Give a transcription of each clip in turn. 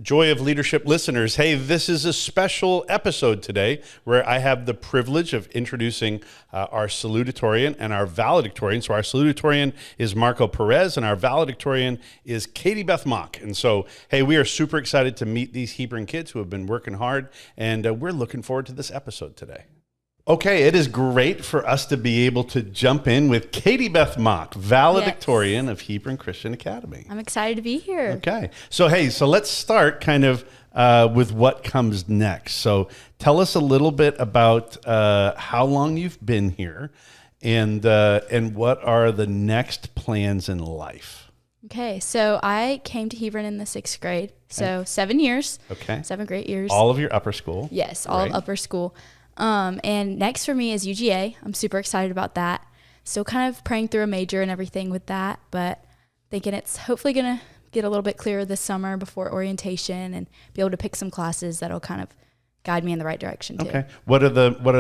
Joy of Leadership listeners. Hey, this is a special episode today where I have the privilege of introducing our Salutatorian and our Valedictorian. So our Salutatorian is Marco Perez and our Valedictorian is Beth. And so, hey, we are super excited to meet these Hebron kids who have been working hard, and we're looking forward to this episode today. Okay, it is great for us to be able to jump in with Beth, Valedictorian of Hebron Christian Academy. I'm excited to be here. Okay, so let's start kind of with what comes next. So tell us a little bit about how long you've been here and what are the next plans in life. Okay, so I came to Hebron in the 6th grade, so 7 years. Okay. 7 great years. All of your upper school. Yes, all of upper school. And next for me is UGA. I'm super excited about that. Still kind of praying through a major and everything with that, but thinking it's hopefully going to get a little bit clearer this summer before orientation and be able to pick some classes that'll kind of guide me in the right direction too. Okay. What are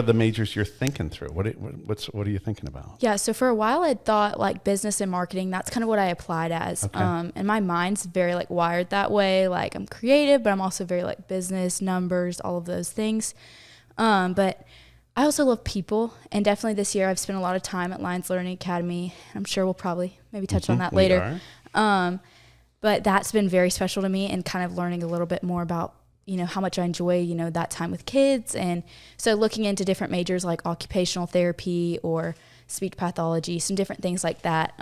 the majors you're thinking through? What are you thinking about? Yeah. So for a while I thought like business and marketing, that's kind of what I applied as. Okay. And my mind's very like wired that way. Like I'm creative, but I'm also very like business, numbers, all of those things. But I also love people, and definitely this year I've spent a lot of time at Lions Learning Academy. I'm sure we'll probably maybe touch on that later. But that's been very special to me, and kind of learning a little bit more about, how much I enjoy, that time with kids. And so looking into different majors like occupational therapy or speech pathology, some different things like that.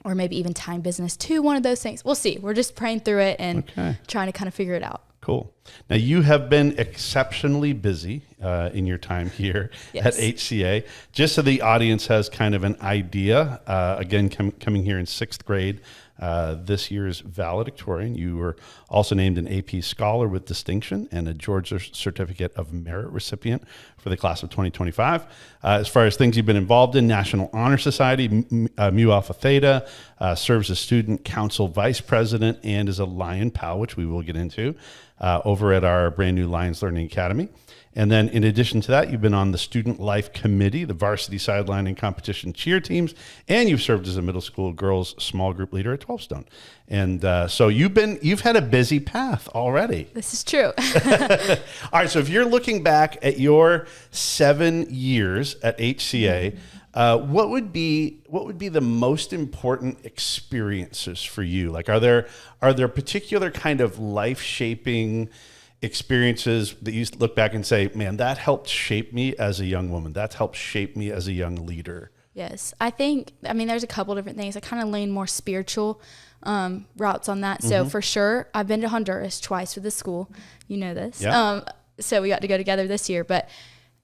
Or maybe even time business too, one of those things. We'll see. We're just praying through it and trying to kind of figure it out. Cool. Now, you have been exceptionally busy in your time here at HCA. Just so the audience has kind of an idea, again, coming here in 6th grade, this year's Valedictorian. You were also named an AP Scholar with Distinction and a Georgia Certificate of Merit recipient for the class of 2025. As far as things you've been involved in, National Honor Society, Mu Alpha Theta, serves as Student Council Vice President and is a Lion Pal, which we will get into, over at our brand new Lions Learning Academy. And then in addition to that, you've been on the Student Life Committee, the varsity sideline and competition cheer teams, and you've served as a middle school girls small group leader at 12 Stone. And so you've had a busy path already. This is true. All right, so if you're looking back at your 7 years at HCA, what would be the most important experiences for you? Like, are there particular kind of life-shaping experiences that you look back and say, man, that helped shape me as a young woman. That helped shape me as a young leader. Yes. There's a couple different things. I kind of lean more spiritual routes on that. So for sure, I've been to Honduras twice with the school. You know this. Yeah. So we got to go together this year, but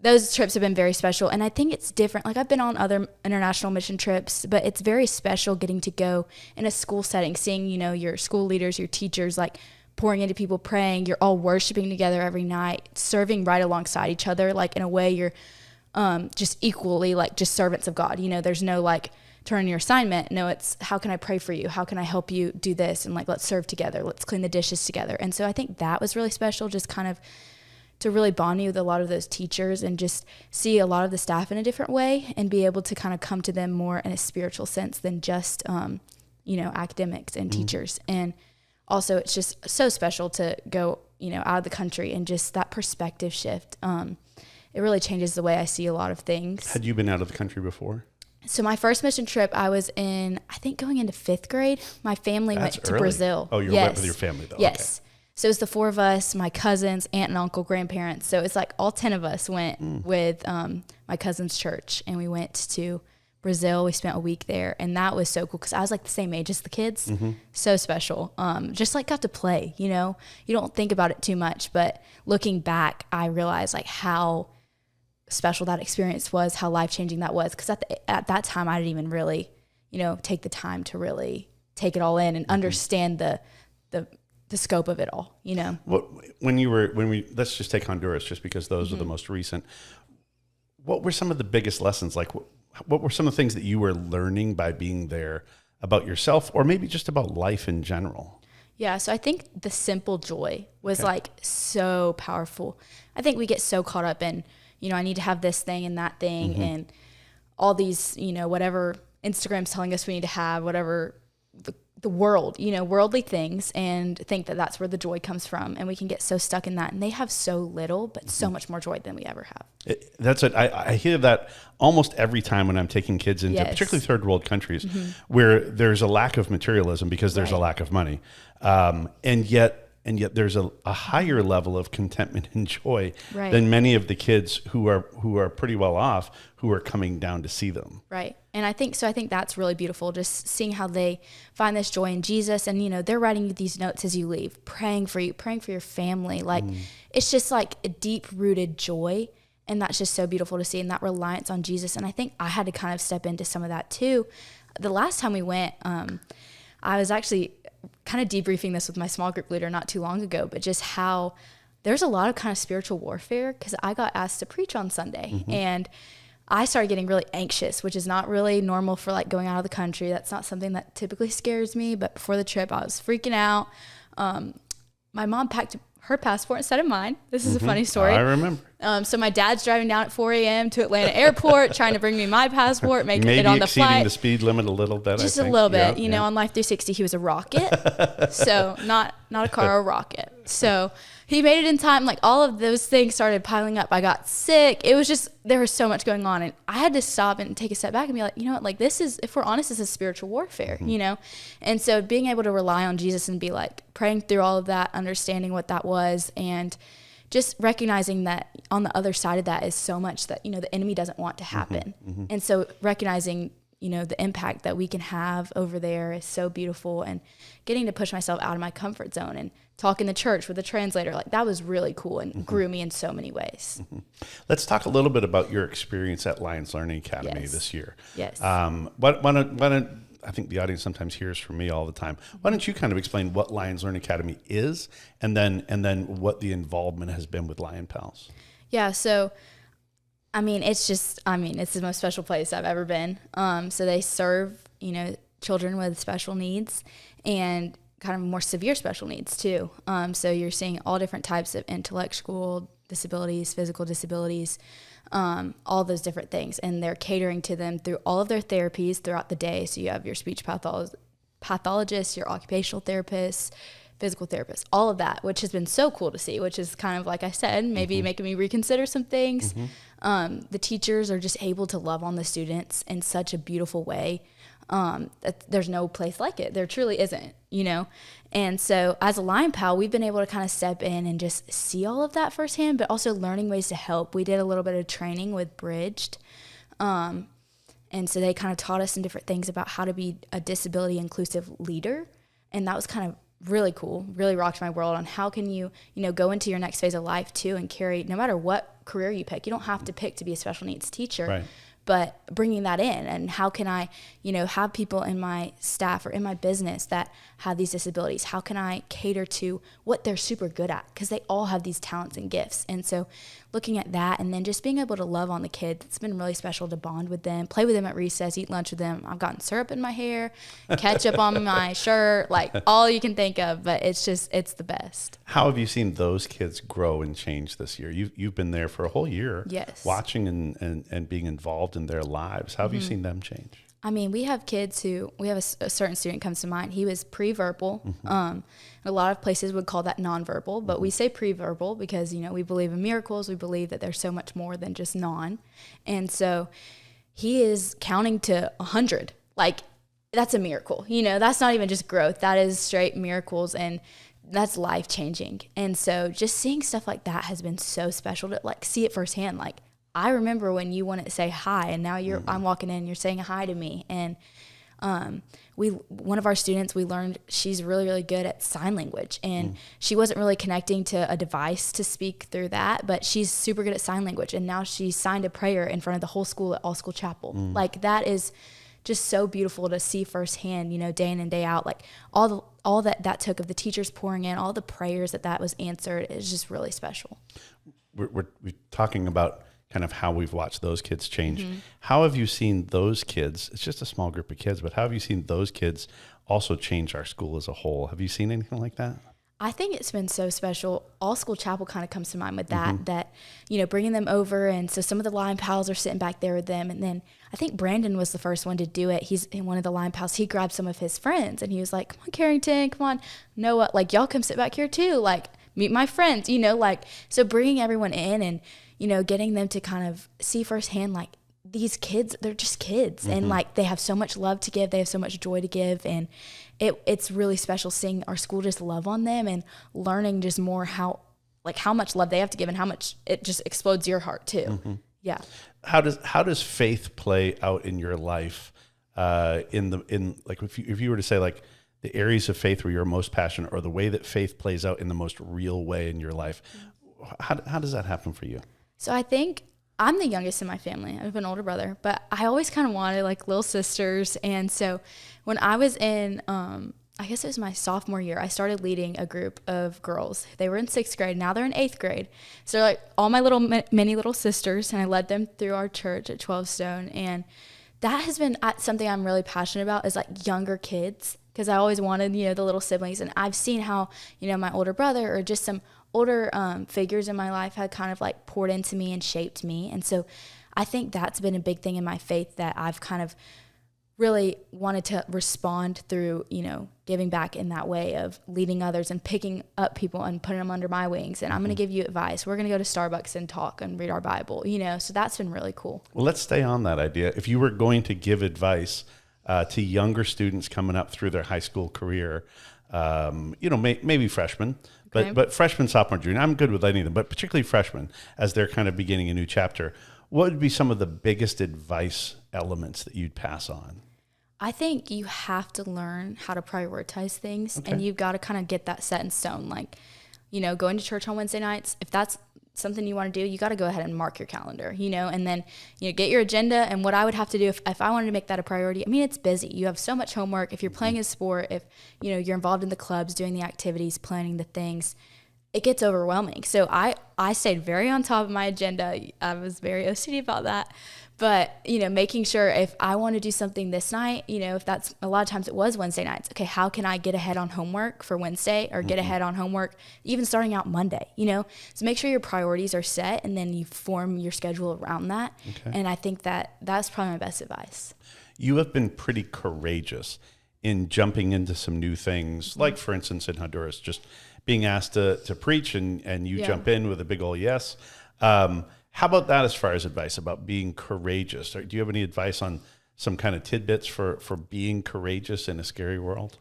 those trips have been very special. And I think it's different. Like I've been on other international mission trips, but it's very special getting to go in a school setting, seeing, your school leaders, your teachers, like pouring into people, praying, you're all worshiping together every night, serving right alongside each other. Like in a way you're just equally like just servants of God. There's no like turn your assignment. No, it's how can I pray for you? How can I help you do this? And like, let's serve together. Let's clean the dishes together. And so I think that was really special, just kind of to really bond me with a lot of those teachers and just see a lot of the staff in a different way and be able to kind of come to them more in a spiritual sense than just, academics and teachers. And also, it's just so special to go, out of the country and just that perspective shift. It really changes the way I see a lot of things. Had you been out of the country before? So my first mission trip, I was in, I think going into 5th grade. My family went to Brazil. Oh, you went with your family though. Yes. Okay. So it was the 4 of us, my cousins, aunt and uncle, grandparents. So it's like all 10 of us went with my cousin's church, and we went to Brazil. We spent a week there, and that was so cool because I was like the same age as the kids. So special. Just like got to play, you don't think about it too much, but looking back, I realized like how special that experience was, how life-changing that was. Because at that time, I didn't even really, take the time to really take it all in and understand the scope of it all, Let's just take Honduras just because those are the most recent. What were some of the biggest lessons? Like what were some of the things that you were learning by being there about yourself or maybe just about life in general? Yeah. So I think the simple joy was like so powerful. I think we get so caught up in, I need to have this thing and that thing and all these, whatever Instagram's telling us we need to have, whatever the world, worldly things, and think that that's where the joy comes from. And we can get so stuck in that. And they have so little, but so much more joy than we ever have. That's it. I hear that almost every time when I'm taking kids into particularly third world countries where there's a lack of materialism because there's a lack of money. And yet there's a higher level of contentment and joy than many of the kids who are pretty well off, who are coming down to see them. Right. And I think that's really beautiful, just seeing how they find this joy in Jesus. And, they're writing you these notes as you leave, praying for you, praying for your family. Like, it's just like a deep rooted joy. And that's just so beautiful to see, and that reliance on Jesus. And I think I had to kind of step into some of that too. The last time we went, I was actually kind of debriefing this with my small group leader not too long ago, but just how there's a lot of kind of spiritual warfare, because I got asked to preach on Sunday and I started getting really anxious, which is not really normal for like going out of the country. That's not something that typically scares me, but before the trip I was freaking out. My mom packed her passport instead of mine. This is a funny story. I remember. So my dad's driving down at 4 a.m. to Atlanta Airport, trying to bring me my passport, making it on the flight. Maybe exceeding the speed limit a little bit, Just a little bit. On Life 360, he was a rocket. So not a car, a rocket. So he made it in time. Like, all of those things started piling up. I got sick. It was just, there was so much going on. And I had to stop and take a step back and be like, you know what, like, this is, if we're honest, this is spiritual warfare, And so being able to rely on Jesus and be like praying through all of that, understanding what that was, and just recognizing that on the other side of that is so much that, the enemy doesn't want to happen. And so recognizing, the impact that we can have over there is so beautiful, and getting to push myself out of my comfort zone and talk in the church with a translator, like, that was really cool and grew me in so many ways. Let's talk a little bit about your experience at Lions Learning Academy this year. Yes. Why don't, I think the audience sometimes hears from me all the time. Why don't you kind of explain what Lions Learning Academy is, and then what the involvement has been with Lion Pals? Yeah. So, it's the most special place I've ever been. So they serve, children with special needs and kind of more severe special needs too. So you're seeing all different types of intellectual disabilities, physical disabilities, all those different things. And they're catering to them through all of their therapies throughout the day. So you have your speech pathologist, your occupational therapist, physical therapist, all of that, which has been so cool to see, which is kind of, like I said, maybe making me reconsider some things. The teachers are just able to love on the students in such a beautiful way. There's no place like it. There truly isn't, And so as a Lion Pal, we've been able to kind of step in and just see all of that firsthand, but also learning ways to help. We did a little bit of training with Bridged. And so they kind of taught us some different things about how to be a disability inclusive leader. And that was kind of really cool, really rocked my world on how can you, go into your next phase of life too and carry, no matter what career you pick, you don't have to pick to be a special needs teacher. Right. But bringing that in, and how can I, have people in my staff or in my business that have these disabilities? How can I cater to what they're super good at? Because they all have these talents and gifts. And so looking at that, and then just being able to love on the kids, it's been really special to bond with them, play with them at recess, eat lunch with them. I've gotten syrup in my hair, ketchup on my shirt, like all you can think of, but it's the best. How have you seen those kids grow and change this year? You've been there for a whole year, watching and being involved in their lives. How have you seen them change? We have kids we have a certain student comes to mind. He was pre-verbal. A lot of places would call that nonverbal, but we say pre-verbal because, we believe in miracles. We believe that there's so much more than just non. And so he is counting to 100. Like, that's a miracle. That's not even just growth. That is straight miracles, and that's life-changing. And so just seeing stuff like that has been so special to, like, see it firsthand. Like, I remember when you wanted to say hi, and now I'm walking in, you're saying hi to me. And one of our students, we learned she's really, really good at sign language, and she wasn't really connecting to a device to speak through that, but she's super good at sign language. And now she signed a prayer in front of the whole school at All School Chapel. Like, that is just so beautiful to see firsthand, day in and day out, like all that took of the teachers pouring in, all the prayers that was answered is just really special. We're talking about kind of how we've watched those kids change. How have you seen those kids, it's just a small group of kids, but how have you seen those kids also change our school as a whole? Have you seen anything like that? I think it's been so special. All School Chapel kind of comes to mind with that, bringing them over. And so some of the line pals are sitting back there with them. And then I think Brandon was the first one to do it. He's in one of the line pals. He grabbed some of his friends and he was like, come on, Carrington, come on, Noah, like y'all come sit back here too. Like meet my friends, so bringing everyone in and, getting them to kind of see firsthand, like these kids, they're just kids and like they have so much love to give. They have so much joy to give. And it's really special seeing our school just love on them and learning just more how much love they have to give and how much it just explodes your heart too. Yeah. How does faith play out in your life? If you were to say like the areas of faith where you're most passionate, or the way that faith plays out in the most real way in your life, how does that happen for you? So I think I'm the youngest in my family. I have an older brother, but I always kind of wanted like little sisters. And so when I was in, I guess it was my sophomore year, I started leading a group of girls. They were in 6th grade. Now they're in 8th grade. So like all my little, many little sisters, and I led them through our church at 12 Stone. And that has been something I'm really passionate about, is like younger kids. Because I always wanted, the little siblings. And I've seen how, my older brother or just some older figures in my life had kind of like poured into me and shaped me. And so I think that's been a big thing in my faith that I've kind of really wanted to respond through, giving back in that way of leading others and picking up people and putting them under my wings. And I'm going to give you advice. We're going to go to Starbucks and talk and read our Bible, so that's been really cool. Well, let's stay on that idea. If you were going to give advice to younger students coming up through their high school career, maybe freshmen, but freshman, sophomore, junior, I'm good with any of them, but particularly freshmen as they're kind of beginning a new chapter, what would be some of the biggest advice elements that you'd pass on? I think you have to learn how to prioritize things, and you've got to kind of get that set in stone. Like, going to church on Wednesday nights, if that's something you want to do, you got to go ahead and mark your calendar, and then, get your agenda. And what I would have to do if I wanted to make that a priority, it's busy. You have so much homework. If you're playing a sport, if, you're involved in the clubs, doing the activities, planning the things, it gets overwhelming. So I stayed very on top of my agenda. I was very OCD about that. But, making sure if I want to do something this night, if that's, a lot of times it was Wednesday nights. Okay, how can I get ahead on homework for Wednesday, or get ahead on homework even starting out Monday, So make sure your priorities are set, and then you form your schedule around that. Okay. And I think that's probably my best advice. You have been pretty courageous in jumping into some new things, like, for instance, in Honduras, just being asked to preach, and you jump in with a big old yes. How about that as far as advice about being courageous? Do you have any advice on some kind of tidbits for being courageous in a scary world?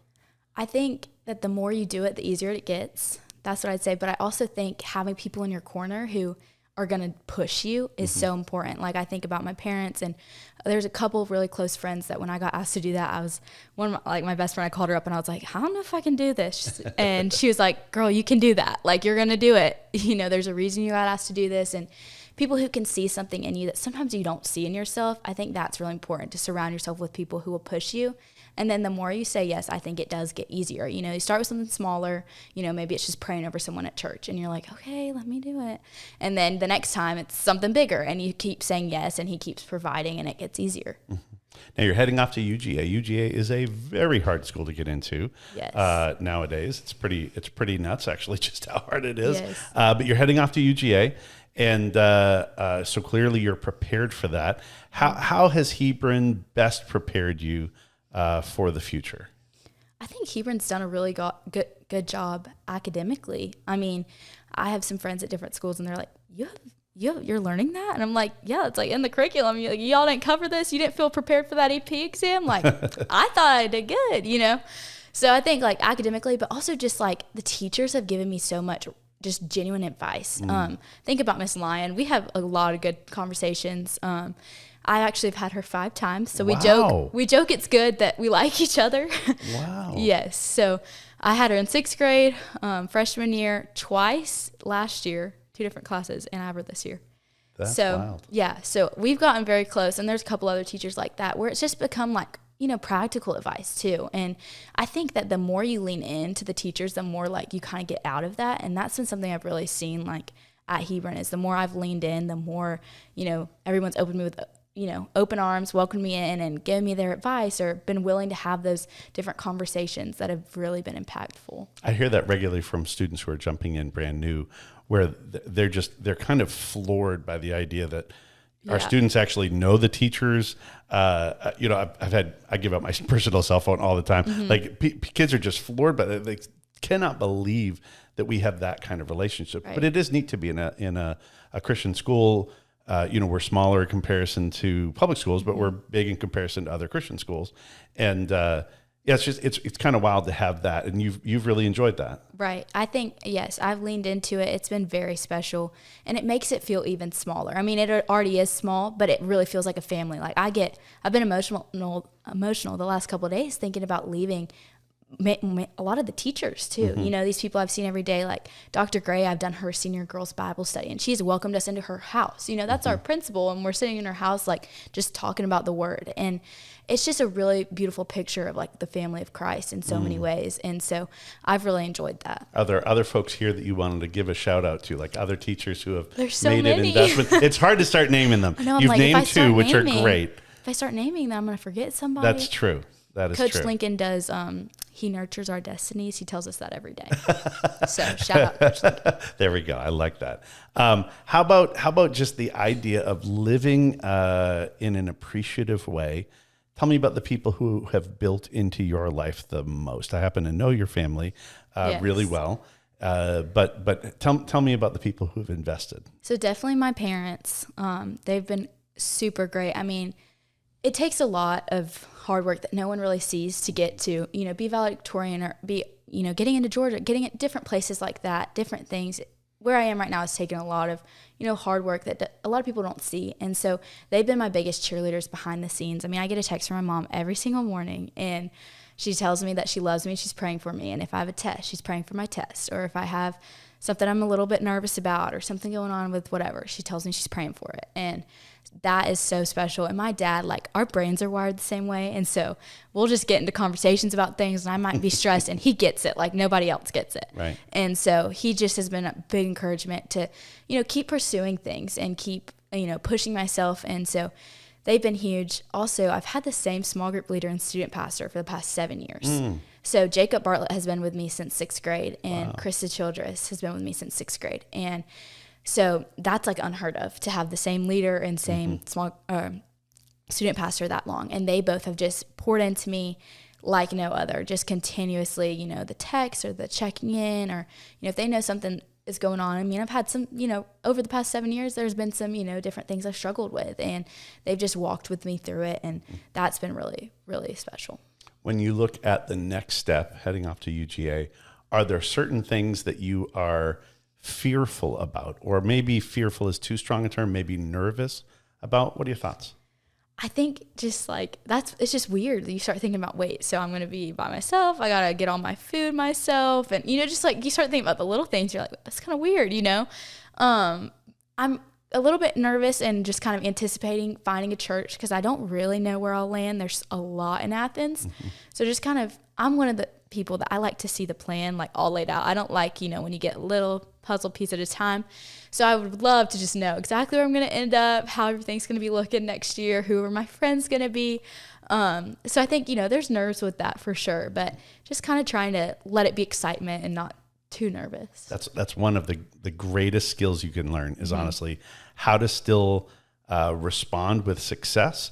I think that the more you do it, the easier it gets. That's what I'd say. But I also think having people in your corner who are going to push you is so important. Like, I think about my parents, and there's a couple of really close friends that when I got asked to do that, I was my best friend, I called her up and I was like, I don't know if I can do this. And she was like, girl, you can do that. Like, you're going to do it. There's a reason you got asked to do this. And people who can see something in you that sometimes you don't see in yourself, I think that's really important, to surround yourself with people who will push you. And then the more you say yes, I think it does get easier. You start with something smaller, maybe it's just praying over someone at church, and you're like, okay, let me do it. And then the next time it's something bigger, and you keep saying yes, and he keeps providing, and it gets easier. Now you're heading off to UGA. UGA is a very hard school to get into. Yes. Nowadays. It's pretty nuts, actually, just how hard it is. Yes. But you're heading off to UGA. And so clearly you're prepared for that. How has Hebron best prepared you for the future? I think Hebron's done a really good job academically. I have some friends at different schools, and they're like, you're learning that? And I'm like, yeah, it's like in the curriculum. Y'all didn't cover this? You didn't feel prepared for that AP exam? Like, I thought I did good, So I think like academically, but also just like the teachers have given me so much just genuine advice. Think about Miss Lyon. We have a lot of good conversations. I actually have had her 5 times. So wow. we joke it's good that we like each other. Wow. Yes. So I had her in 6th grade, freshman year, twice last year, 2 different classes, and I have her this year. That's wild. Yeah. So we've gotten very close, and there's a couple other teachers like that where it's just become like, practical advice too. And I think that the more you lean into the teachers, the more like you kind of get out of that. And that's been something I've really seen like at Hebron, is the more I've leaned in, the more, everyone's opened me with, open arms, welcomed me in and given me their advice, or been willing to have those different conversations that have really been impactful. I hear that regularly from students who are jumping in brand new, where they're kind of floored by the idea that our students actually know the teachers. I give out my personal cell phone all the time. Mm-hmm. Like kids are just floored by it. They cannot believe that we have that kind of relationship. Right. But it is neat to be in a Christian school. We're smaller in comparison to public schools, but we're big in comparison to other Christian schools. And it's kind of wild to have that. And you've really enjoyed that. Right. I think, yes, I've leaned into it. It's been very special, and it makes it feel even smaller. I mean, it already is small, but it really feels like a family. Like I've been emotional the last couple of days thinking about leaving a lot of the teachers too. Mm-hmm. These people I've seen every day, like Dr. Gray, I've done her senior girls Bible study, and she's welcomed us into her house. That's mm-hmm. our principal, and we're sitting in her house, like just talking about the word. And it's just a really beautiful picture of like the family of Christ in so many ways. And so I've really enjoyed that. Are there other folks here that you wanted to give a shout out to, like other teachers who have so made many. an investment? It's hard to start naming them. I know, You've named two, which are great. If I start naming them, I'm going to forget somebody. That's true. That is Coach true. Lincoln does, he nurtures our destinies. He tells us that every day. So shout out Coach Lincoln. There we go. I like that. How about just the idea of living in an appreciative way? Tell me about the people who have built into your life the most. I happen to know your family really well, but tell me about the people who have invested. So definitely my parents. They've been super great. I mean, it takes a lot of hard work that no one really sees to get to, be valedictorian or be, getting into Georgia, getting at different places like that, different things. Where I am right now is taking a lot of, hard work that a lot of people don't see. And so they've been my biggest cheerleaders behind the scenes. I mean, I get a text from my mom every single morning, and she tells me that she loves me. She's praying for me. And if I have a test, she's praying for my test. Or if I have something I'm a little bit nervous about or something going on with whatever, she tells me she's praying for it. And that is so special. And my dad, like, our brains are wired the same way. And so we'll just get into conversations about things, and I might be stressed, and he gets it like nobody else gets it. Right. And so he just has been a big encouragement to, keep pursuing things and keep, pushing myself. And so they've been huge. Also, I've had the same small group leader and student pastor for the past 7 years. So Jacob Bartlett has been with me since 6th grade, and Krista Childress has been with me since 6th grade. And so that's like unheard of, to have the same leader and same small student pastor that long. And they both have just poured into me like no other, just continuously, the text or the checking in, or, if they know something is going on. I mean, I've had some, over the past 7 years, there's been some, different things I've struggled with, and they've just walked with me through it. And that's been really, really special. When you look at the next step heading off to UGA, are there certain things that you are fearful about, or maybe fearful is too strong a term, maybe nervous about? What are your thoughts? I think just like it's just weird. You start thinking about, wait, so I'm going to be by myself. I got to get all my food myself. And, just like you start thinking about the little things. You're like, that's kind of weird, I'm a little bit nervous and just kind of anticipating finding a church, because I don't really know where I'll land. There's a lot in Athens. So just kind of, I'm one of the people that I like to see the plan like all laid out. I don't like, when you get a little puzzle piece at a time. So I would love to just know exactly where I'm going to end up, how everything's going to be looking next year, who are my friends going to be. So I think, there's nerves with that for sure, but just kind of trying to let it be excitement and not too nervous. That's one of the greatest skills you can learn is honestly how to still respond with success,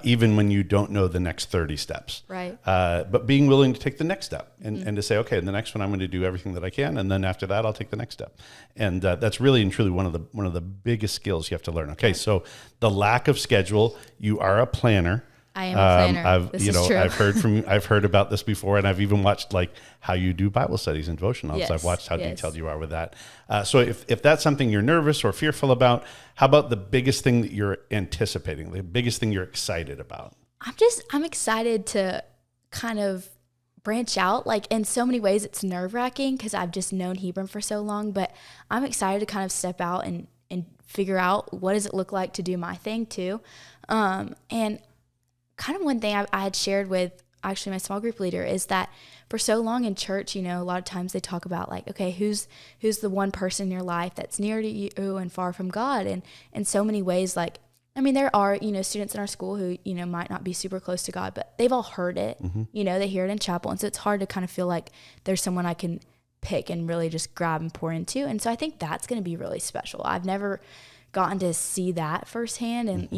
even when you don't know the next 30 steps. Right. But being willing to take the next step and to say, okay, the next one I'm going to do everything that I can, and then after that I'll take the next step. And that's really and truly one of the biggest skills you have to learn. Okay, so the lack of schedule, you are a planner. I am a planner. This is true. I've heard about this before, and I've even watched like how you do Bible studies and devotionals. Yes, I've watched how detailed you are with that. So if that's something you're nervous or fearful about, how about the biggest thing that you're anticipating, the biggest thing you're excited about? I'm excited to kind of branch out. Like in so many ways, it's nerve-wracking because I've just known Hebron for so long, but I'm excited to kind of step out and figure out what does it look like to do my thing too. And kind of one thing I had shared with actually my small group leader is that for so long in church, a lot of times they talk about like, okay, who's the one person in your life that's near to you and far from God? And in so many ways, like I mean, there are, students in our school who, might not be super close to God, but they've all heard it. They hear it in chapel. And so it's hard to kind of feel like there's someone I can pick and really just grab and pour into. And so I think that's going to be really special. I've never gotten to see that firsthand and,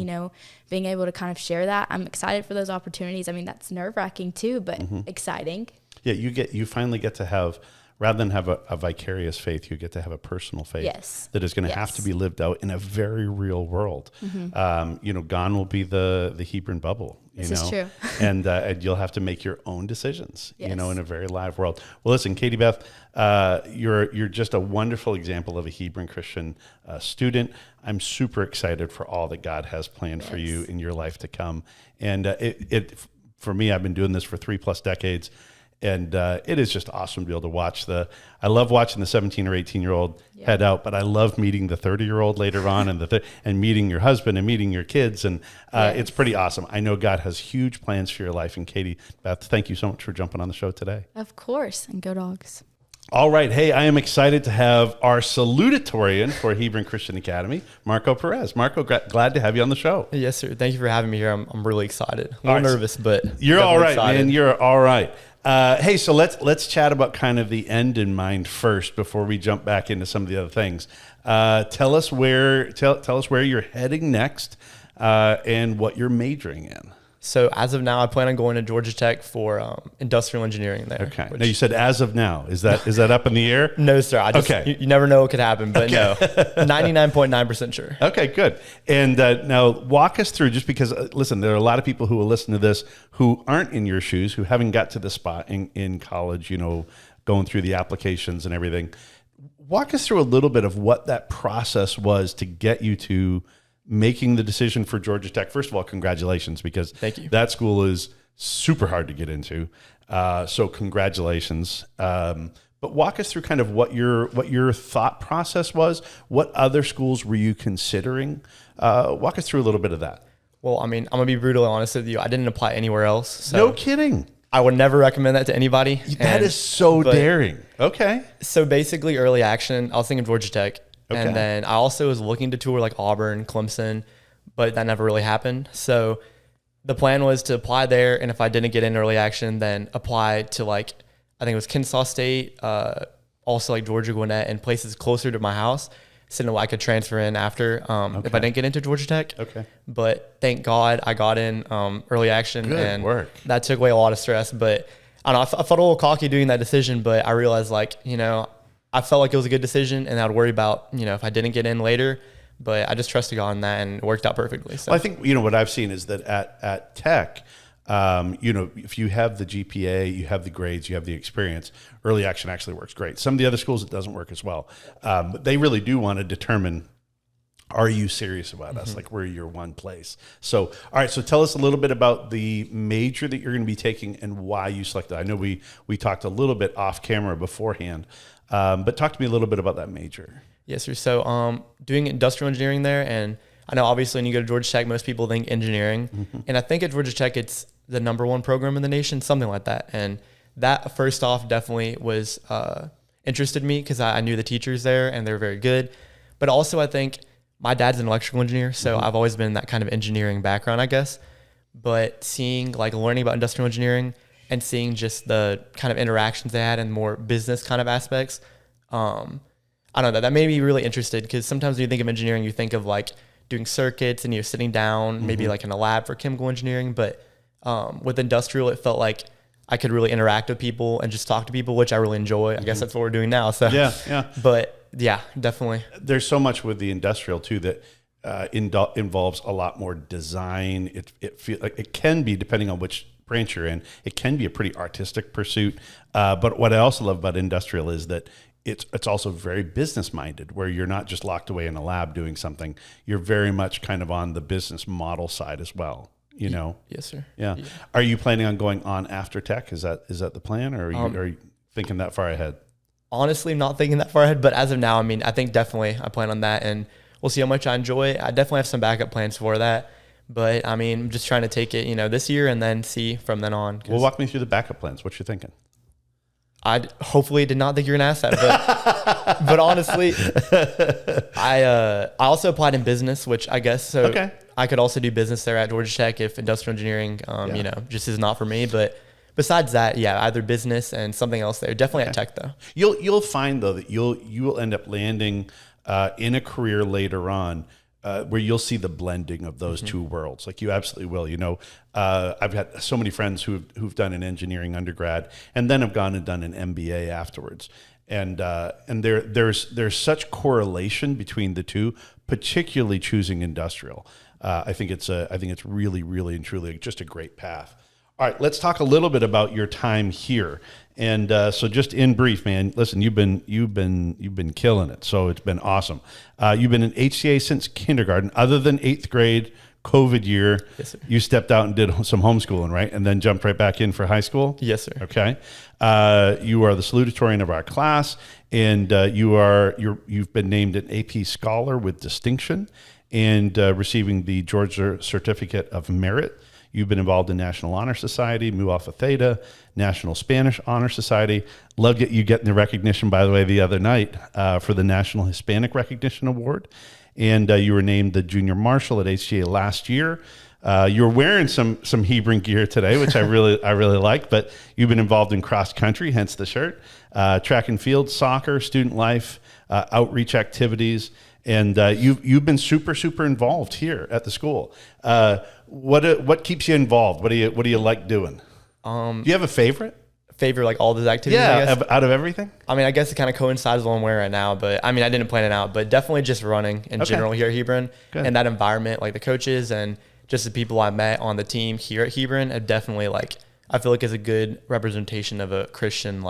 being able to kind of share that. I'm excited for those opportunities. I mean, that's nerve-wracking too, but exciting. Yeah, you finally get to have, rather than have a vicarious faith, you get to have a personal faith that is going to have to be lived out in a very real world. Gone will be the Hebron bubble. This is true. and you'll have to make your own decisions, in a very live world. Well, listen, Katie Beth, you're just a wonderful example of a Hebron Christian student. I'm super excited for all that God has planned for you in your life to come. And for me, I've been doing this for 3+ decades. And it is just awesome to be able to watch I love watching the 17 or 18-year-old head out, but I love meeting the 30-year-old later on and meeting your husband and meeting your kids. And it's pretty awesome. I know God has huge plans for your life. And Katie, Beth, thank you so much for jumping on the show today. Of course. And go Dogs. All right. Hey, I am excited to have our salutatorian for Hebron Christian Academy, Marco Perez. Marco, glad to have you on the show. Yes, sir. Thank you for having me here. I'm really excited. A little nervous, but you're all right, excited. Man. You're all right. Hey, so let's chat about kind of the end in mind first before we jump back into some of the other things. Tell us where you're heading next and what you're majoring in. So as of now, I plan on going to Georgia Tech for industrial engineering there. Okay. Now you said as of now. Is that up in the air? No, sir. You never know what could happen, but no, 99.9% sure. Okay, good. And now walk us through, just because, listen, there are a lot of people who will listen to this who aren't in your shoes, who haven't got to the spot in college, going through the applications and everything. Walk us through a little bit of what that process was to get you to making the decision for Georgia Tech. First of all, congratulations, because Thank you. That school is super hard to get into. So congratulations. But walk us through kind of what your thought process was. What other schools were you considering? Walk us through a little bit of that. Well, I mean, I'm going to be brutally honest with you. I didn't apply anywhere else. So no kidding. I would never recommend that to anybody. That is so daring. Okay. So basically early action, I was thinking Georgia Tech. Okay. And then I also was looking to tour like Auburn, Clemson, but that never really happened. So the plan was to apply there, and if I didn't get in early action, then apply to I think it was Kennesaw State, also like Georgia Gwinnett, and places closer to my house, so I could transfer in after if I didn't get into Georgia Tech. Okay. But thank God I got in early action. Good work. That took away a lot of stress. But I don't know, I felt a little cocky doing that decision, but I realized I felt like it was a good decision, and I'd worry about, if I didn't get in later, but I just trusted God in that, and it worked out perfectly. So well, I think, what I've seen is that at Tech, if you have the GPA, you have the grades, you have the experience, early action actually works great. Some of the other schools, it doesn't work as well. But they really do want to determine, are you serious about us? Like, we're your one place. So, all right. So tell us a little bit about the major that you're going to be taking and why you selected. I know we talked a little bit off camera beforehand. But talk to me a little bit about that major. Yes, sir. So doing industrial engineering there, and I know obviously when you go to Georgia Tech, most people think engineering. And I think at Georgia Tech, it's the #1 program in the nation, something like that. And that first off definitely was interested me because I knew the teachers there and they're very good. But also I think my dad's an electrical engineer, so I've always been in that kind of engineering background, I guess. But learning about industrial engineering and seeing just the kind of interactions they had and more business kind of aspects, I don't know, that made me really interested, because sometimes when you think of engineering, you think of doing circuits and you're sitting down, maybe in a lab for chemical engineering. But with industrial, it felt like I could really interact with people and just talk to people, which I really enjoy. I guess that's what we're doing now. So yeah. But yeah, definitely. There's so much with the industrial too that involves a lot more design. It can be, depending on which branch you're in, it can be a pretty artistic pursuit. But what I also love about industrial is that it's also very business minded, where you're not just locked away in a lab doing something. You're very much kind of on the business model side as well. Yes, sir. Yeah. Are you planning on going on after Tech? Is that the plan, or are you thinking that far ahead? Honestly, not thinking that far ahead, but as of now, I mean, I think definitely I plan on that, and we'll see how much I enjoy it. I definitely have some backup plans for that, but I mean, I'm just trying to take it, this year and then see from then on. Well, walk me through the backup plans. What you're thinking? I hopefully did not think you're gonna ask that, but honestly, I also applied in business, which I guess so. Okay. I could also do business there at Georgia Tech if industrial engineering, you know, just is not for me. But besides that, yeah, either business and something else there. Definitely at Tech though. You'll find though that you will end up landing in a career later on where you'll see the blending of those two worlds. Like you absolutely will. You know, I've had so many friends who've done an engineering undergrad and then have gone and done an MBA afterwards. And there's such correlation between the two, particularly choosing industrial. I think it's really, really and truly just a great path. All right, let's talk a little bit about your time here. And so, just in brief, man, listen, you've been killing it. So it's been awesome. You've been in HCA since kindergarten, other than 8th grade, COVID year. Yes, sir. You stepped out and did some homeschooling, right? And then jumped right back in for high school. Yes, sir. Okay. You are the salutatorian of our class, and you've been named an AP Scholar with distinction, and receiving the Georgia Certificate of Merit. You've been involved in National Honor Society, Mu Alpha Theta, National Spanish Honor Society. Love you getting the recognition, by the way, the other night for the National Hispanic Recognition Award. And you were named the Junior Marshal at HCA last year. You're wearing some Hebron gear today, which I really like, but you've been involved in cross country, hence the shirt, track and field, soccer, student life, outreach activities. And you've been super involved here at the school. What keeps you involved? What do you like doing? Do you have a favorite? Like all those activities? Yeah, I guess? out of everything. I mean, I guess it kind of coincides with what I'm wearing right now, but I mean, I didn't plan it out. But definitely just running in general here at Hebron. Good. And that environment, like the coaches and just the people I met on the team here at Hebron, have definitely I feel like is a good representation of a Christian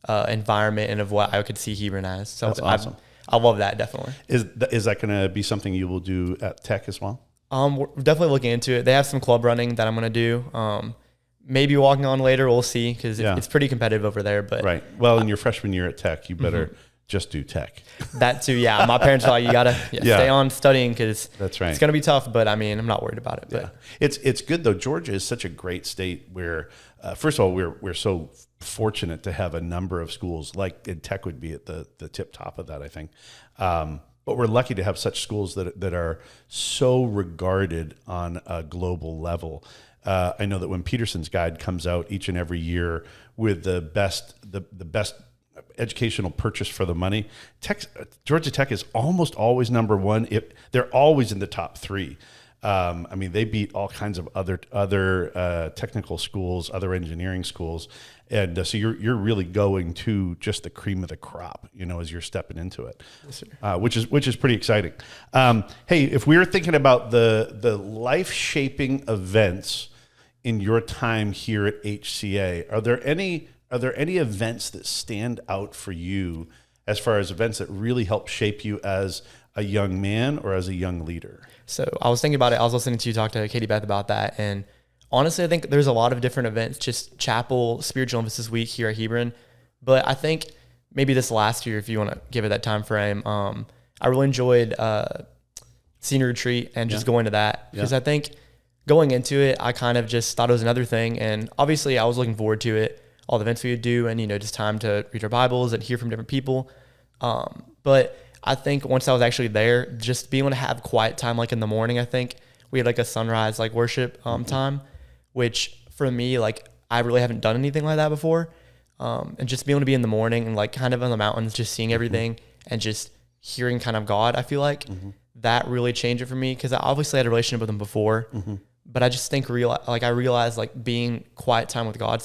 environment and of what I could see Hebron as. So that's awesome. I love that, definitely. Is that going to be something you will do at Tech as well? We're definitely looking into it. They have some club running that I'm going to do. Maybe walking on later, we'll see, because it's pretty competitive over there. But right. Well, in your freshman year at Tech, you better just do Tech. That too, yeah. My parents are like, you got to stay on studying, because that's right. It's going to be tough, but I mean, I'm not worried about it. But yeah. It's good, though. Georgia is such a great state where, first of all, we're so fortunate to have a number of schools, like Tech would be at the tip top of that, I think. But we're lucky to have such schools that are so regarded on a global level. I know that when Peterson's Guide comes out each and every year with the best educational purchase for the money, Georgia Tech is almost always number one. They're always in the top three. I mean, they beat all kinds of other technical schools, other engineering schools, and so you're really going to just the cream of the crop, as you're stepping into it, yes, sir. Which is pretty exciting. Hey, if we were thinking about the life shaping events in your time here at HCA, are there any events that stand out for you as far as events that really help shape you as a young man or as a young leader? So I was thinking about it. I was listening to you talk to Katie Beth about that. And honestly, I think there's a lot of different events, just chapel, spiritual emphasis week here at Hebron. But I think maybe this last year, if you want to give it that time frame, I really enjoyed senior retreat and just going to that. Because I think going into it, I kind of just thought it was another thing. And obviously I was looking forward to it, all the events we would do, and, just time to read our Bibles and hear from different people. But I think once I was actually there, just being able to have quiet time, like in the morning, I think we had a sunrise, worship time, which for me, I really haven't done anything like that before. And just being able to be in the morning and kind of in the mountains, just seeing everything and just hearing kind of God, I feel like that really changed it for me. Cause I obviously had a relationship with him before, but I just think I realized being quiet time with God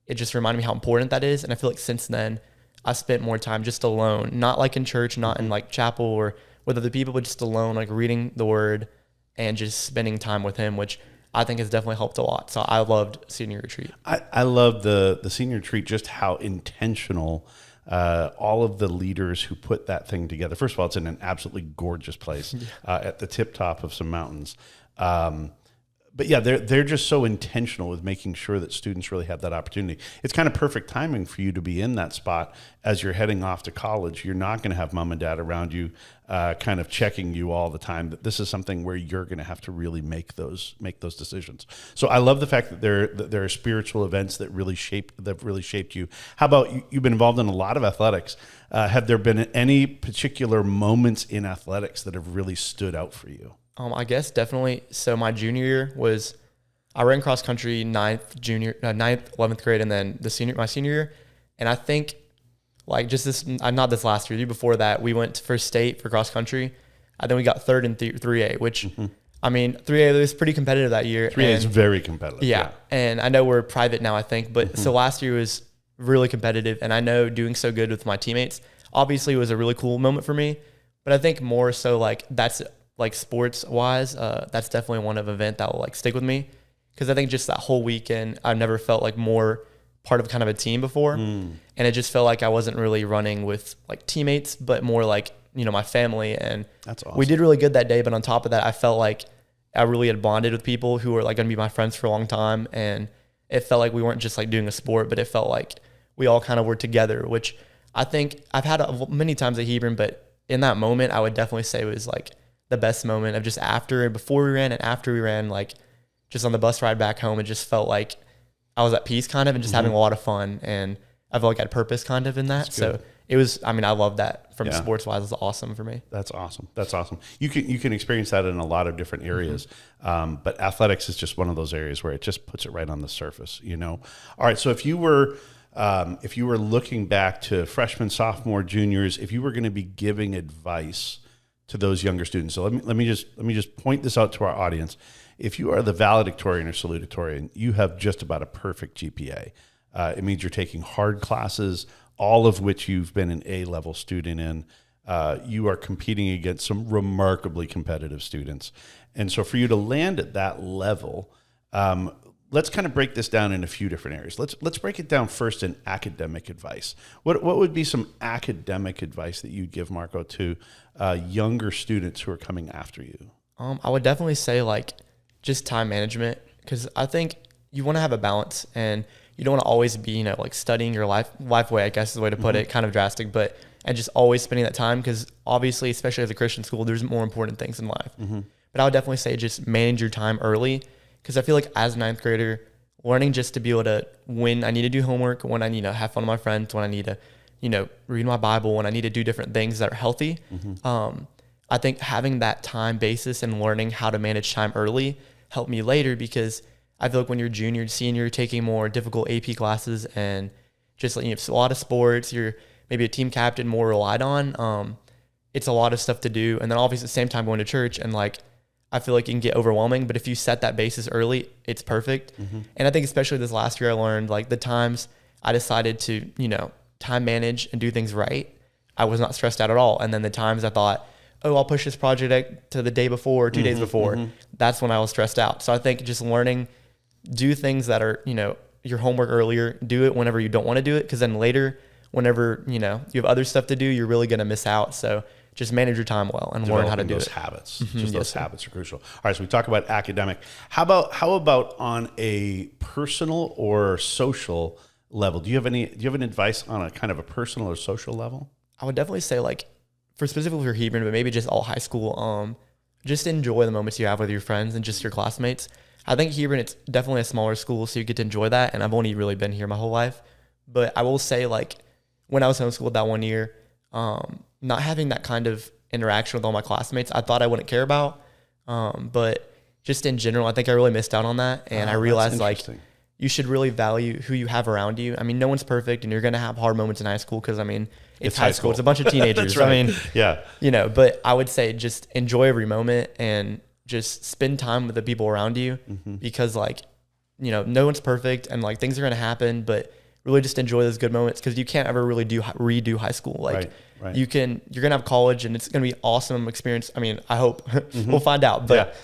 it just reminded me how important that is. And I feel like since then, I spent more time just alone, not in church, not in chapel or with other people, but just alone, reading the word and just spending time with him, which I think has definitely helped a lot. So I loved senior retreat. I love the senior retreat, just how intentional all of the leaders who put that thing together. First of all, it's in an absolutely gorgeous place at the tip top of some mountains. But yeah, they're just so intentional with making sure that students really have that opportunity. It's kind of perfect timing for you to be in that spot as you're heading off to college. You're not going to have mom and dad around you kind of checking you all the time. That this is something where you're going to have to really make those decisions. So I love the fact that there are spiritual events that really shaped you. How about you've been involved in a lot of athletics? Have there been any particular moments in athletics that have really stood out for you? I guess definitely. So my junior year was, I ran cross country 11th grade, and then my senior year. And I think like just this, not this last year, the year before that, we went for state for cross country. I think we got third in 3A, which I mean, 3A was pretty competitive that year. 3A is very competitive. Yeah. And I know we're private now, I think, but so last year was really competitive, and I know doing so good with my teammates obviously was a really cool moment for me. But I think more so like that's like sports wise, that's definitely one of event that will like stick with me, because I think just that whole weekend I've never felt like more part of kind of a team before, and it just felt like I wasn't really running with like teammates, but more like, you know, my family. And that's awesome. We did really good that day, but on top of that, I felt like I really had bonded with people who were like going to be my friends for a long time, and it felt like we weren't just like doing a sport, but it felt like we all kind of were together, which I think I've had many times at Hebron, but in that moment, I would definitely say it was like the best moment of just after and before we ran and after we ran, like just on the bus ride back home. It just felt like I was at peace kind of, and just having a lot of fun, and I felt like I had purpose kind of in that. So it was, I mean, I love that from sports wise. It was awesome for me. That's awesome. That's awesome. You can experience that in a lot of different areas. But athletics is just one of those areas where it just puts it right on the surface, you know? All right. So if you were looking back to freshmen, sophomore, juniors, if you were going to be giving advice to those younger students, so let me just point this out to our audience. If you are the valedictorian or salutatorian, you have just about a perfect GPA. It means you're taking hard classes, all of which you've been an A-level student in. You are competing against some remarkably competitive students. And so for you to land at that level, let's kind of break this down in a few different areas. Let's break it down first in academic advice. What would be some academic advice that you'd give, Marco, to younger students who are coming after you? I would definitely say like just time management, because I think you want to have a balance, and you don't want to always be, you know, like studying your life way, I guess is the way to put it, kind of drastic, but and just always spending that time, because obviously, especially as a Christian school, there's more important things in life. But I would definitely say just manage your time early, because I feel like as a ninth grader, learning just to be able to, when I need to do homework, when I need to have fun with my friends, when I need to, you know, read my Bible, when I need to do different things that are healthy. I think having that time basis and learning how to manage time early helped me later, because I feel like when you're junior, senior, taking more difficult AP classes and just like, you know, a lot of sports, you're maybe a team captain more relied on. It's a lot of stuff to do. And then obviously at the same time going to church, and like, I feel like it can get overwhelming, but if you set that basis early, it's perfect. And I think especially this last year, I learned like the times I decided to, you know, time manage and do things right, I was not stressed out at all. And then the times I thought, oh, I'll push this project to the day before or 2 days before, that's when I was stressed out. So I think just learning, do things that are, you know, your homework earlier, do it whenever you don't want to do it, because then later, whenever, you know, you have other stuff to do, you're really going to miss out. So just manage your time well and learn how to do those it. Habits. Just those habits are crucial. All right, so we talk about academic. How about on a personal or social level? Do you have any advice on a kind of a personal or social level? I would definitely say, like, for specifically for Hebron, but maybe just all high school, just enjoy the moments you have with your friends and just your classmates. I think Hebron, it's definitely a smaller school, so you get to enjoy that. And I've only really been here my whole life. But I will say, like, when I was homeschooled that 1 year, not having that kind of interaction with all my classmates, I thought I wouldn't care about. But just in general, I think I really missed out on that. And I realized, like, you should really value who you have around you. I mean, no one's perfect, and you're going to have hard moments in high school, because, I mean, it's high school. It's a bunch of teenagers. That's right. I mean, yeah, you know, but I would say just enjoy every moment and just spend time with the people around you, because, like, you know, no one's perfect, and like things are going to happen, but really just enjoy those good moments, because you can't ever really redo high school. Like, right. you're going to have college, and it's going to be awesome experience. I mean, I hope we'll find out, but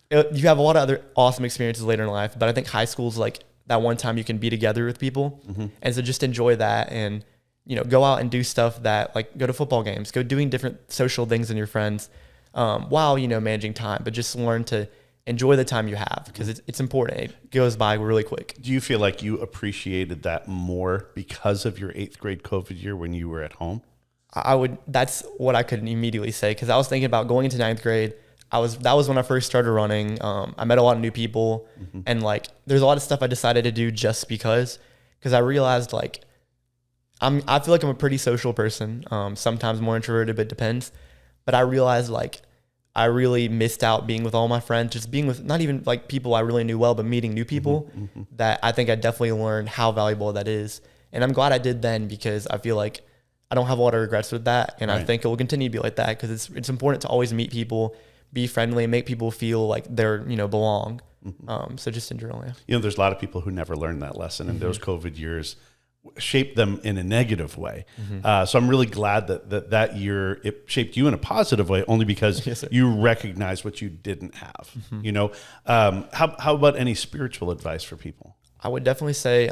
you have a lot of other awesome experiences later in life. But I think high school is like that one time you can be together with people. And so just enjoy that, and, you know, go out and do stuff that, like, go to football games, go doing different social things than your friends, while, you know, managing time, but just learn to enjoy the time you have, because it's important. It goes by really quick. Do you feel like you appreciated that more because of your 8th grade COVID year when you were at home? That's what I could immediately say, because I was thinking about going into 9th grade. That was when I first started running. I met a lot of new people, and, like, there's a lot of stuff I decided to do just because I realized, like, I feel like I'm a pretty social person. Sometimes more introverted, but it depends. But I realized, like, I really missed out being with all my friends, just being with not even like people I really knew well, but meeting new people that I think I definitely learned how valuable that is. And I'm glad I did then, because I feel like I don't have a lot of regrets with that. And I think it will continue to be like that, because it's important to always meet people, be friendly, and make people feel like they're, belong. So just in general, yeah. There's a lot of people who never learned that lesson, and those COVID years shaped them in a negative way. So I'm really glad that year it shaped you in a positive way, only because you recognize what you didn't have. How about any spiritual advice for people? I would definitely say,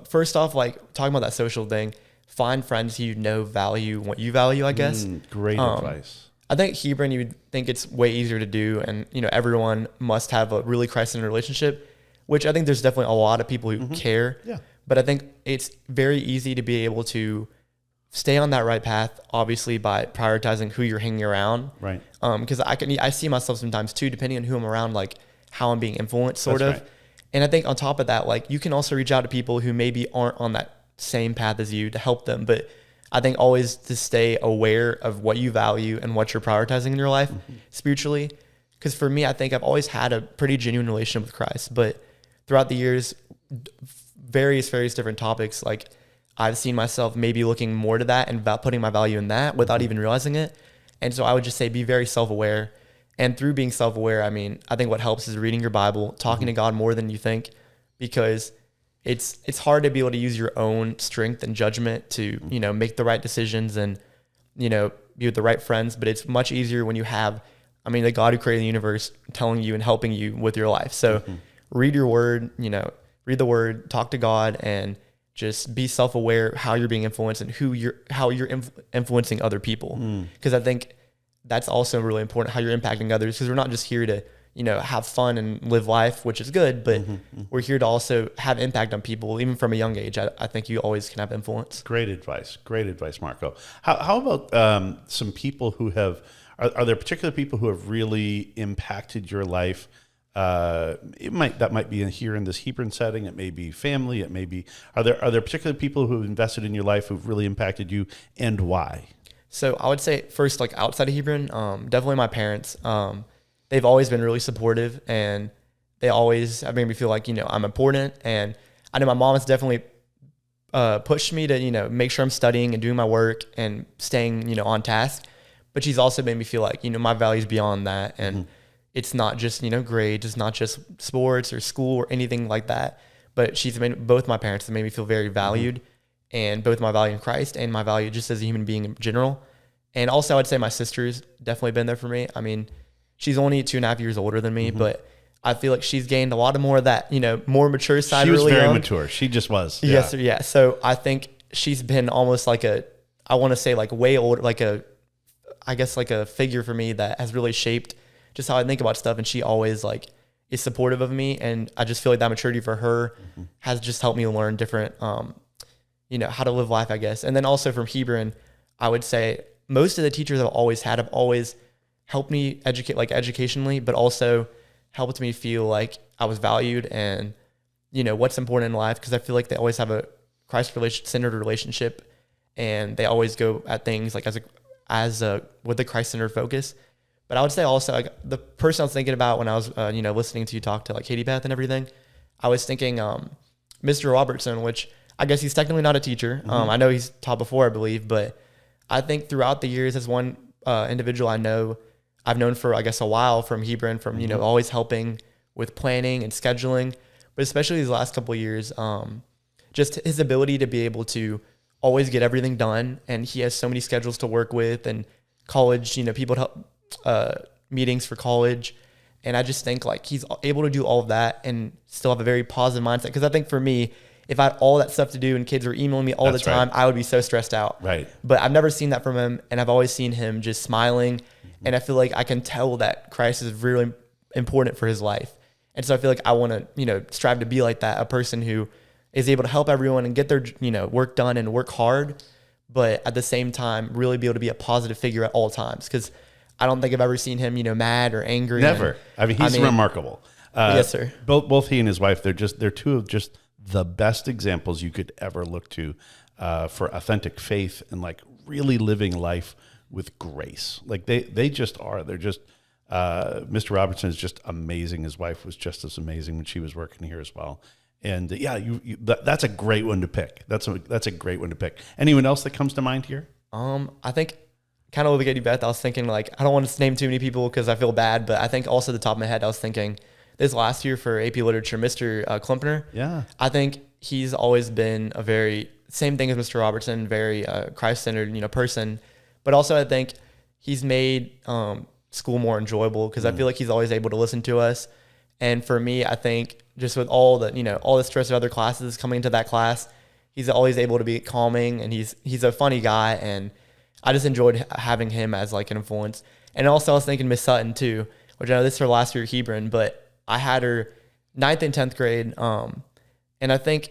first off, like talking about that social thing, find friends who value what you value, I guess. Great advice. I think Hebron, you would think it's way easier to do, and everyone must have a really Christ-centered relationship, which I think there's definitely a lot of people who care. Yeah. But I think it's very easy to be able to stay on that right path, obviously by prioritizing who you're hanging around. Right. Because I see myself sometimes too, depending on who I'm around, like how I'm being influenced, sort of. Right. And I think on top of that, like you can also reach out to people who maybe aren't on that same path as you to help them, but I think always to stay aware of what you value and what you're prioritizing in your life spiritually. Because for me, I think I've always had a pretty genuine relationship with Christ, but throughout the years, various different topics, like I've seen myself maybe looking more to that and putting my value in that without even realizing it. And so I would just say be very self-aware. And through being self-aware, I think what helps is reading your Bible, talking to God more than you think, because it's hard to be able to use your own strength and judgment to, make the right decisions and, be with the right friends. But it's much easier when you have, the God who created the universe telling you and helping you with your life. So read your word, read the word, talk to God, and just be self-aware how you're being influenced and how you're influencing other people. Because I think that's also really important, how you're impacting others, because we're not just here to, have fun and live life, which is good, but we're here to also have impact on people, even from a young age. I think you always can have influence. Great advice, Marco. How about some people who have, are there particular people who have really impacted your life? That might be here in this Hebron setting. It may be family. It may be, are there particular people who have invested in your life who've really impacted you, and why? So I would say first, like outside of Hebron, definitely my parents. They've always been really supportive, and they always have made me feel like, I'm important. And I know my mom has definitely pushed me to, make sure I'm studying and doing my work and staying, on task. But she's also made me feel like, my value's beyond that. And it's not just, grades, it's not just sports or school or anything like that. But both my parents have made me feel very valued, and both my value in Christ and my value just as a human being in general. And also I would say my sister's definitely been there for me. She's only 2.5 years older than me, but I feel like she's gained a lot more of that, more mature side. She was really very young. mature. She just was. Yeah. Yes, yeah. So I think she's been almost like I want to say like way older, like a figure for me that has really shaped just how I think about stuff. And she always is supportive of me. And I just feel like that maturity for her has just helped me learn different, how to live life, I guess. And then also from Hebron, I would say most of the teachers I've always had have always helped me educationally, but also helped me feel like I was valued and, what's important in life. Cause I feel like they always have a Christ-centered relationship, and they always go at things like with a Christ-centered focus. But I would say also the person I was thinking about when I was, listening to you talk to Katie, Beth, and everything, I was thinking, Mr. Robertson, which I guess he's technically not a teacher. I know he's taught before, I believe, but I think throughout the years, as one individual I've known for, I guess, a while from Hebron, from, always helping with planning and scheduling, but especially these last couple of years, just his ability to be able to always get everything done. And he has so many schedules to work with, and college, people to help, meetings for college. And I just think he's able to do all of that and still have a very positive mindset. Because I think for me, if I had all that stuff to do and kids were emailing me all the time, I would be so stressed out. Right. But I've never seen that from him, and I've always seen him just smiling. And I feel like I can tell that Christ is really important for his life. And so I feel like I want to, strive to be like that, a person who is able to help everyone and get their, work done and work hard, but at the same time, really be able to be a positive figure at all times. Because I don't think I've ever seen him, mad or angry. Never. He's remarkable. Yes, sir. Both he and his wife, they're two of just the best examples you could ever look to for authentic faith and really living life with grace. Like they just are. They're just, Mr. Robertson is just amazing. His wife was just as amazing when she was working here as well. And that's a great one to pick. That's a great one to pick. Anyone else that comes to mind here? I think kind of looking at you, Beth, I was thinking like, I don't want to name too many people because I feel bad, but I think also at the top of my head, I was thinking this last year for AP Literature, Mr. Klimpner. Yeah. I think he's always been a very, same thing as Mr. Robertson, very Christ-centered, person. But also I think he's made school more enjoyable because I feel like he's always able to listen to us. And for me, I think just with all the stress of other classes coming into that class, he's always able to be calming, and he's a funny guy, and I just enjoyed having him as like an influence. And also I was thinking Miss Sutton too, which I know this is her last year at Hebron, but I had her 9th and 10th grade. And I think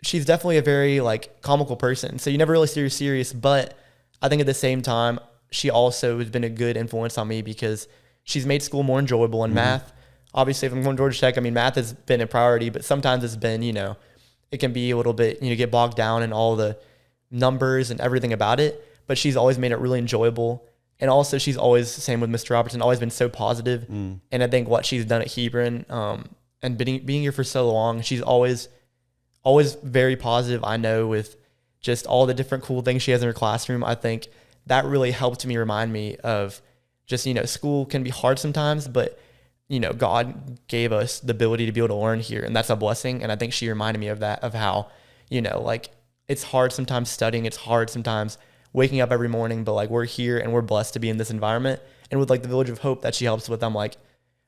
she's definitely a very like comical person. So you never really see her serious, but I think at the same time, she also has been a good influence on me because she's made school more enjoyable in math. Obviously, if I'm going to Georgia Tech, I mean, math has been a priority, but sometimes it's been, it can be a little bit, get bogged down in all the numbers and everything about it. But she's always made it really enjoyable. And also she's always, same with Mr. Robertson, always been so positive. And I think what she's done at Hebron and being here for so long, she's always very positive. I know with just all the different cool things she has in her classroom, I think that really helped me remind me of just, school can be hard sometimes, but, God gave us the ability to be able to learn here. And that's a blessing. And I think she reminded me of that, of how, like it's hard sometimes studying. It's hard sometimes waking up every morning, but like we're here and we're blessed to be in this environment. And with like the Village of Hope that she helps with, I'm like,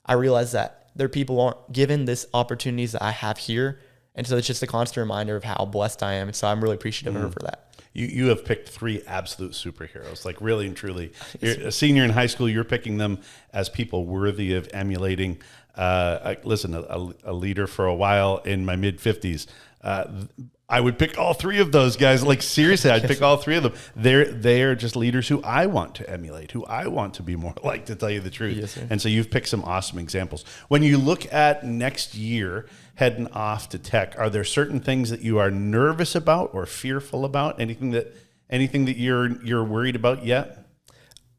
I realize that there are people who aren't given this opportunities that I have here. And so it's just a constant reminder of how blessed I am. And so I'm really appreciative of her for that. You have picked 3 absolute superheroes, like really and truly. You're a senior in high school, you're picking them as people worthy of emulating. Listen, a leader for a while in my mid-50s, I would pick all 3 of those guys. Like seriously, I'd pick all 3 of them. They're just leaders who I want to emulate, who I want to be more like, to tell you the truth. Yes, sir. And so you've picked some awesome examples. When you look at next year, heading off to Tech, are there certain things that you are nervous about or fearful about? Anything that you're worried about yet?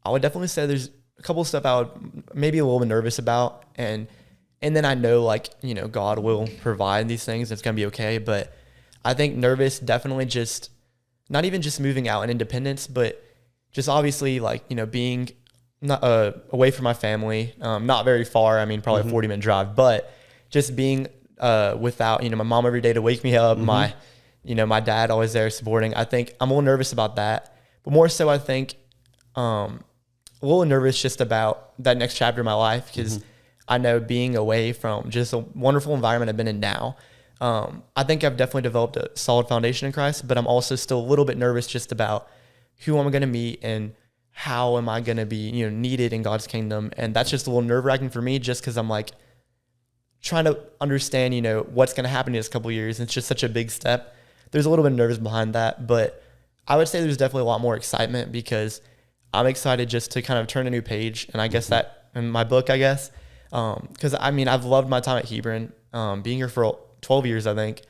I would definitely say there's a couple of stuff I would maybe a little bit nervous about, and then I know like God will provide these things. It's gonna be okay, but I think nervous definitely just not even just moving out and independence, but just obviously like being not away from my family, not very far. I mean, probably a 40-minute drive, but just being without my mom every day to wake me up, my dad always there supporting. I think I'm a little nervous about that, but more so I think a little nervous just about that next chapter of my life, because I know being away from just a wonderful environment I've been in now, I think I've definitely developed a solid foundation in Christ, but I'm also still a little bit nervous just about who am I going to meet and how am I going to be needed in God's kingdom. And that's just a little nerve-wracking for me, just because I'm like trying to understand what's going to happen in this couple of years. It's just such a big step. There's a little bit of nerves behind that, but I would say there's definitely a lot more excitement because I'm excited just to kind of turn a new page. And I guess that in my book, because I mean, I've loved my time at Hebron, being here for 12 years, I think,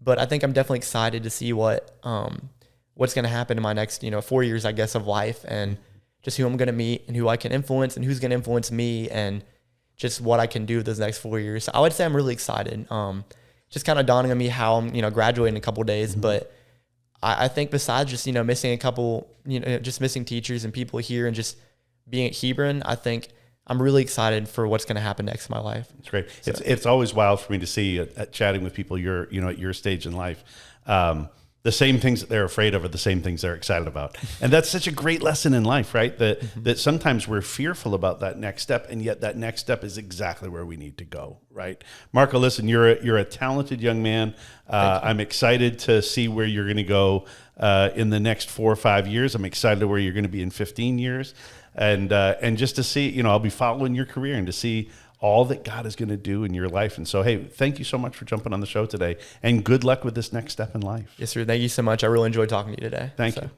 but I think I'm definitely excited to see what's going to happen in my next, 4 years, I guess, of life, and just who I'm going to meet and who I can influence and who's going to influence me, and just what I can do those next 4 years. So I would say I'm really excited. Just kind of dawning on me how I'm, graduating in a couple of days, but I think besides just, missing a couple, just missing teachers and people here and just being at Hebron, I think I'm really excited for what's going to happen next in my life. It's great. So. It's always wild for me to see at chatting with people at your stage in life. The same things that they're afraid of are the same things they're excited about. And that's such a great lesson in life, right? That sometimes we're fearful about that next step, and yet that next step is exactly where we need to go, right? Marco, listen, you're a talented young man. I'm excited to see where you're going to go in the next 4 or 5 years. I'm excited to where you're going to be in 15 years. And just to see, I'll be following your career and to see all that God is going to do in your life. And so, hey, thank you so much for jumping on the show today, and good luck with this next step in life. Yes, sir. Thank you so much. I really enjoyed talking to you today. Thank you.